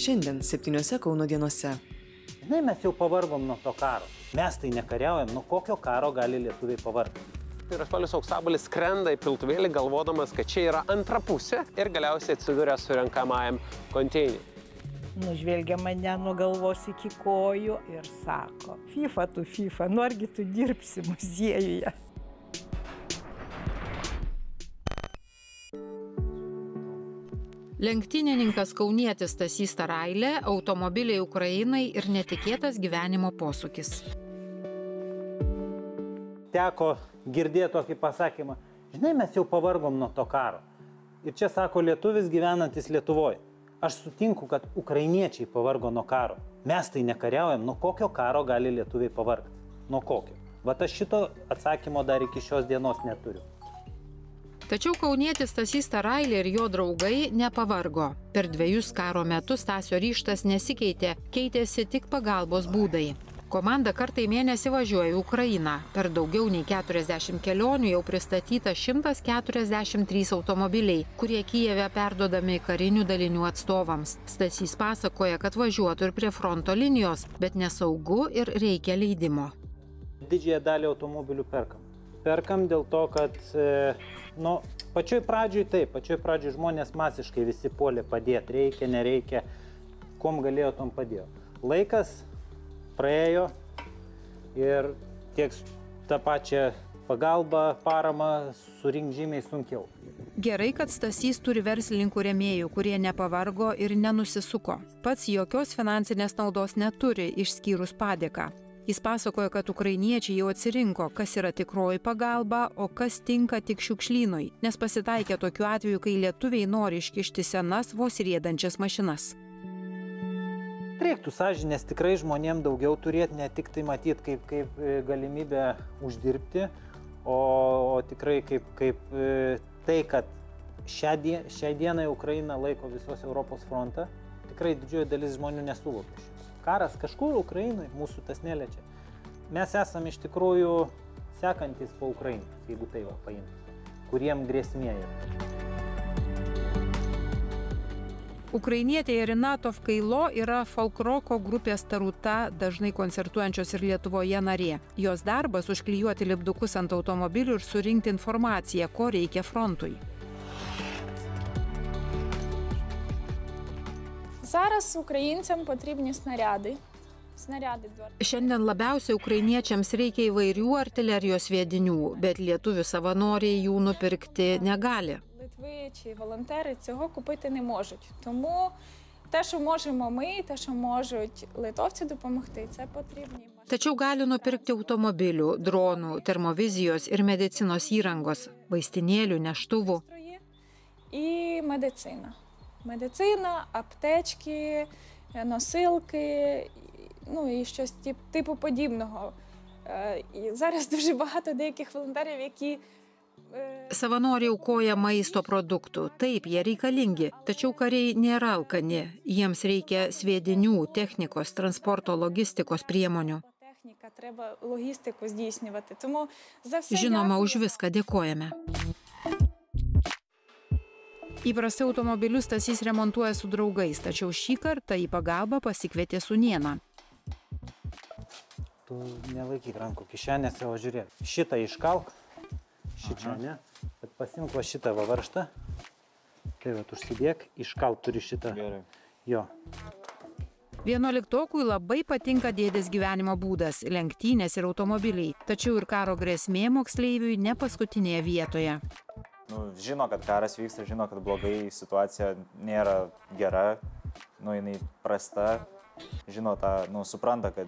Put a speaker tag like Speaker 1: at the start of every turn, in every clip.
Speaker 1: šiandien 7 Kauno dienose.
Speaker 2: Žinai, mes jau pavargom nuo to karo. Mes tai nekariaujam, nuo kokio karo gali lietuviai pavargti.
Speaker 3: Ir Raštuolis Auksabalis skrenda į piltuvėlį, galvodamas, kad čia yra antra pusė ir galiausiai atsiduria surenkamajam konteineriui.
Speaker 4: Nužvelgia mane nuo galvos iki kojų ir sako, FIFA tu FIFA, norgi tu dirbsi muziejuje.
Speaker 5: Lenktynininkas kaunietis Stasys Tarailė, automobiliai Ukrainai ir netikėtas gyvenimo posūkis.
Speaker 2: Teko girdėti tokį pasakymą, žinai, mes jau pavargom nuo to karo. Ir čia sako lietuvis gyvenantis Lietuvoje. Aš sutinku, kad ukrainiečiai pavargo nuo karo. Mes tai nekariaujam, nuo kokio karo gali lietuviai pavargti. Nuo kokio. Vat aš šito atsakymo dar iki šios dienos neturiu.
Speaker 5: Tačiau kaunietis Stasys Tarailė ir jo draugai nepavargo. Per 2 karo metus Stasio ryžtas nesikeitė, keitėsi tik pagalbos būdai. Komanda kartą į mėnesį važiuoja į Ukrainą. Per daugiau nei 40 kelionių jau pristatyta 143 automobiliai, kurie Kijeve perduodami karinių dalinių atstovams. Stasys pasakoja, kad važiuotų ir prie fronto linijos, bet nesaugu ir reikia leidimo.
Speaker 2: Didžiąją dalį automobilių perkam. Perkam dėl to, kad pačioj pradžioj žmonės masiškai visi puolė padėti, reikia, nereikia, kuom galėjo, tom padėjo. Laikas praėjo ir tiek tą pačią pagalbą, paramą surinkti žymiai sunkiau.
Speaker 5: Gerai, kad Stasys turi verslininkų rėmėjų, kurie nepavargo ir nenusisuko. Pats jokios finansinės naudos neturi, išskyrus padėką. Jis pasakoja, kad ukrainiečiai jau atsirinko, kas yra tikroji pagalba, o kas tinka tik šiukšlynui, nes pasitaikė tokiu atveju, kai lietuviai nori iškišti senas vos riedančias mašinas.
Speaker 2: Reiktų sąžinės tikrai žmonėm daugiau turėti, ne tik tai matyti kaip galimybę uždirbti, o tikrai kaip tai, kad šią dieną Ukraina laiko visos Europos frontą, tikrai didžioji dalis žmonių nesuvokia. Karas kažkur Ukrainai, mūsų tas neliečia. Mes esame iš tikrųjų sekantis po Ukrainos, jeigu tai paimti, kuriem grėsmė yra.
Speaker 5: Ukrainietė Irina Tovkailo yra folkroko grupės Taruta, dažnai koncertuojančios ir Lietuvoje narė. Jos darbas užklijuoti lipdukus ant automobilių ir surinkti informaciją, ko reikia frontui.
Speaker 6: Зараз українцям потрібні снаряди.
Speaker 5: Šiandien labiausiai ukrainiečiams reikia įvairių artilerijos sviedinių, bet lietuvių savanoriai jų nupirkti negali.
Speaker 6: Литви чи волонтери цього купити не можуть. Тому те, що можемо ми, те, що можуть литовці допомогти, це потрібні.
Speaker 5: Tačiau gali nupirkti automobilių, dronų, termovizijos ir medicinos įrangos, vaistinėlių, neštuvų.
Speaker 6: І медицина. Медицина, аптечки, носилки, і щось типу подібного. І зараз дуже багато деяких волонтерів, які
Speaker 5: Savanoriai aukoja maisto produktų. Taip, jie reikalingi, tačiau kariai nėra alkani. Jiems reikia sviedinių, technikos, transporto, logistikos priemonių.
Speaker 6: Треба логістику здійснювати. Тому за все
Speaker 5: Žinoma, už viską dėkojame. Įprastai automobilius Stasys remontuoja su draugais, tačiau šį kartą į pagalbą pasikvietė sūnėną.
Speaker 2: Tu nelaikyk rankų kišenėse, o žiūrėk. Šitą iškalk, šičia, ne? Bet pasimk va šitą varžtą. Tai va, užsidėk, iškalk turi šitą. Gerai. Jo.
Speaker 5: 11-okui labai patinka dėdės gyvenimo būdas, lenktynės ir automobiliai, tačiau ir karo grėsmė moksleiviui ne paskutinėje vietoje.
Speaker 7: Žino, kad karas vyksta, žino, kad blogai situacija nėra gera, jinai prasta, žino supranta, kad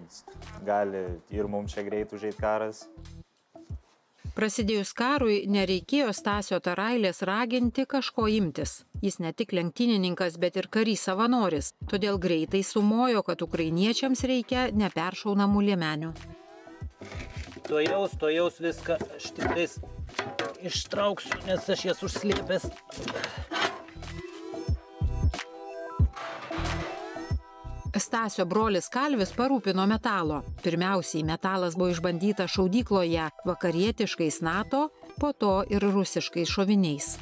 Speaker 7: gali ir mums čia greit užeit karas.
Speaker 5: Prasidėjus karui nereikėjo Stasio Tarailės raginti kažko imtis. Jis ne tik lenktynininkas, bet ir karys savanoris, todėl greitai sumojo, kad ukrainiečiams reikia neperšaunamų liemenių.
Speaker 2: Tuojaus viską aš tiktais ištrauksiu, nes aš jas užslėpęs.
Speaker 5: Stasio brolis Kalvis parūpino metalo. Pirmiausiai metalas buvo išbandytas šaudykloje vakarietiškais NATO, po to ir rusiškais šoviniais.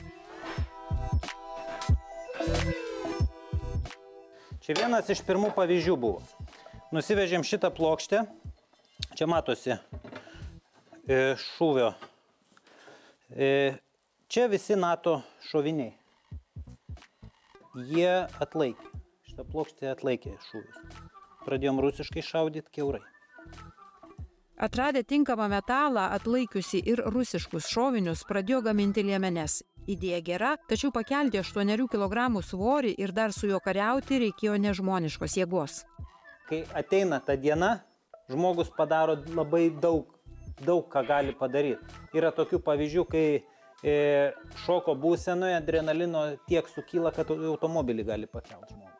Speaker 2: Čia vienas iš pirmų pavyzdžių buvo. Nusivežėm šitą plokštę. Čia matosi šūvio. Čia visi NATO šoviniai. Jie atlaikė. Šitą plokštę atlaikė šūvius. Pradėjom rusiškai šaudyti kiaurai.
Speaker 5: Atradę tinkamą metalą, atlaikiusi ir rusiškus šovinius, pradėjo gaminti liemenes. Idėja gera, tačiau pakelti 8 kg svorį ir dar su juo kariauti reikėjo nežmoniškos jėgos.
Speaker 2: Kai ateina ta diena, žmogus padaro labai daug ką gali padaryti. Yra tokių pavyzdžių, kai šoko būsenoje adrenalino tiek sukyla, kad automobilį gali pakelti žmogus.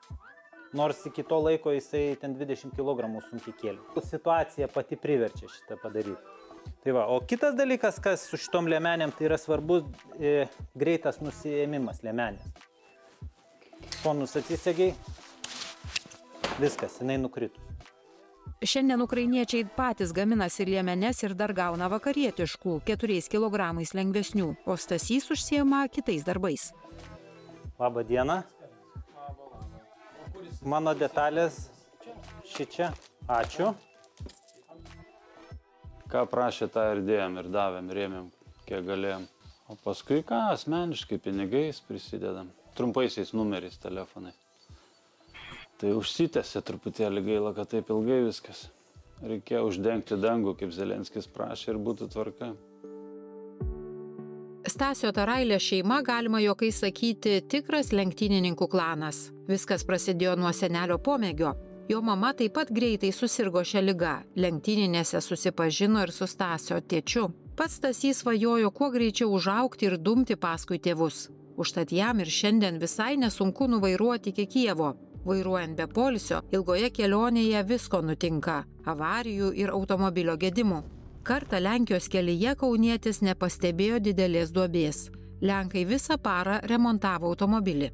Speaker 2: Nors iki to laiko jisai ten 20 kg sunkiai kėlė. Situacija pati priverčia šitą padaryti. Tai va, o kitas dalykas, kas su šitom liemenėm, tai yra svarbus greitas nusiėmimas liemenės. Šonus atsisegiai, viskas, jinai nukritus.
Speaker 5: Šiandien ukrainiečiai patys gaminasi liemenes ir dar gauna vakarietiškų 4 kg lengvesnių, o Stasys užsiema kitais darbais.
Speaker 2: Labą dieną. Mano detalės šičia. Ačiū.
Speaker 8: Ką prašė, tą ir dėjom, ir davėm, rėmėm, kiek galėjom. O paskui ką, asmeniškai pinigais prisidedam. Trumpaisiais numeriais telefonai. Tai užsitęsė truputėlį, gaila, kad taip ilgai viskas. Reikėjo uždengti dangų, kaip Zelenskis prašė, ir būtų tvarka.
Speaker 5: Stasio Tarailės šeima, galima juokais sakyti, tikras lenktynininkų klanas. Viskas prasidėjo nuo senelio pomėgio. Jo mama taip pat greitai susirgo šią ligą. Lenktyninėse susipažino ir su Stasio tėčiu. Pats Stasys svajojo kuo greičiau užaugti ir dumti paskui tėvus. Užtat jam ir šiandien visai nesunku nuvairuoti iki Kijevo. Vairuojant be poilsio, ilgoje kelionėje visko nutinka – avarijų ir automobilio gedimų. Kartą Lenkijos kelyje kaunietis nepastebėjo didelės duobės. Lenkai visą parą remontavo automobilį.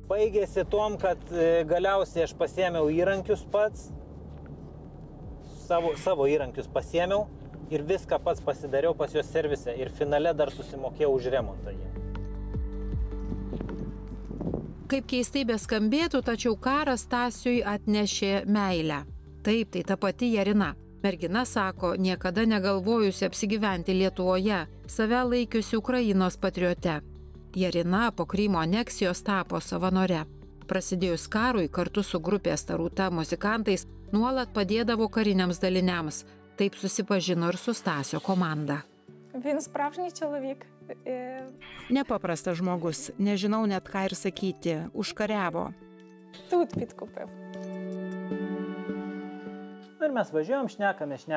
Speaker 2: Baigėsi tom, kad galiausiai aš pasiėmiau įrankius pats, savo įrankius pasiėmiau ir viską pats pasidariau pas juos servise ir finale dar susimokėjau už remontą jį.
Speaker 5: Kaip keistai beskambėtų, tačiau karas Stasiui atnešė meilę. Taip, tai ta pati Jarina. Mergina sako, niekada negalvojusi apsigyventi Lietuvoje, save laikiusi Ukrainos patriote. Jarina po Krymo aneksijos tapo savanore. Prasidėjus karui kartu su grupės Taruta muzikantais nuolat padėdavo kariniams daliniams. Taip susipažino ir su Stasio komanda.
Speaker 6: Він справжній чоловік.
Speaker 4: Nepaprastas žmogus, nežinau net ką ir sakyti, užkariavo.
Speaker 6: Тут підкупив.
Speaker 2: Ir mes važiuojam, šnekamės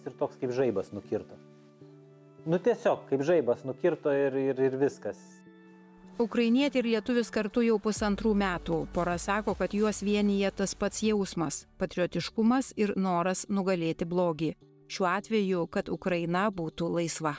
Speaker 2: ir toks kaip žaibas nukirto. Nu tiesiog, kaip žaibas nukirto ir viskas.
Speaker 4: Ukrainietė ir lietuvis kartu jau 1,5 metų. Pora sako, kad juos vienyje tas pats jausmas – patriotiškumas ir noras nugalėti blogį. Šiuo atveju, kad Ukraina būtų laisva.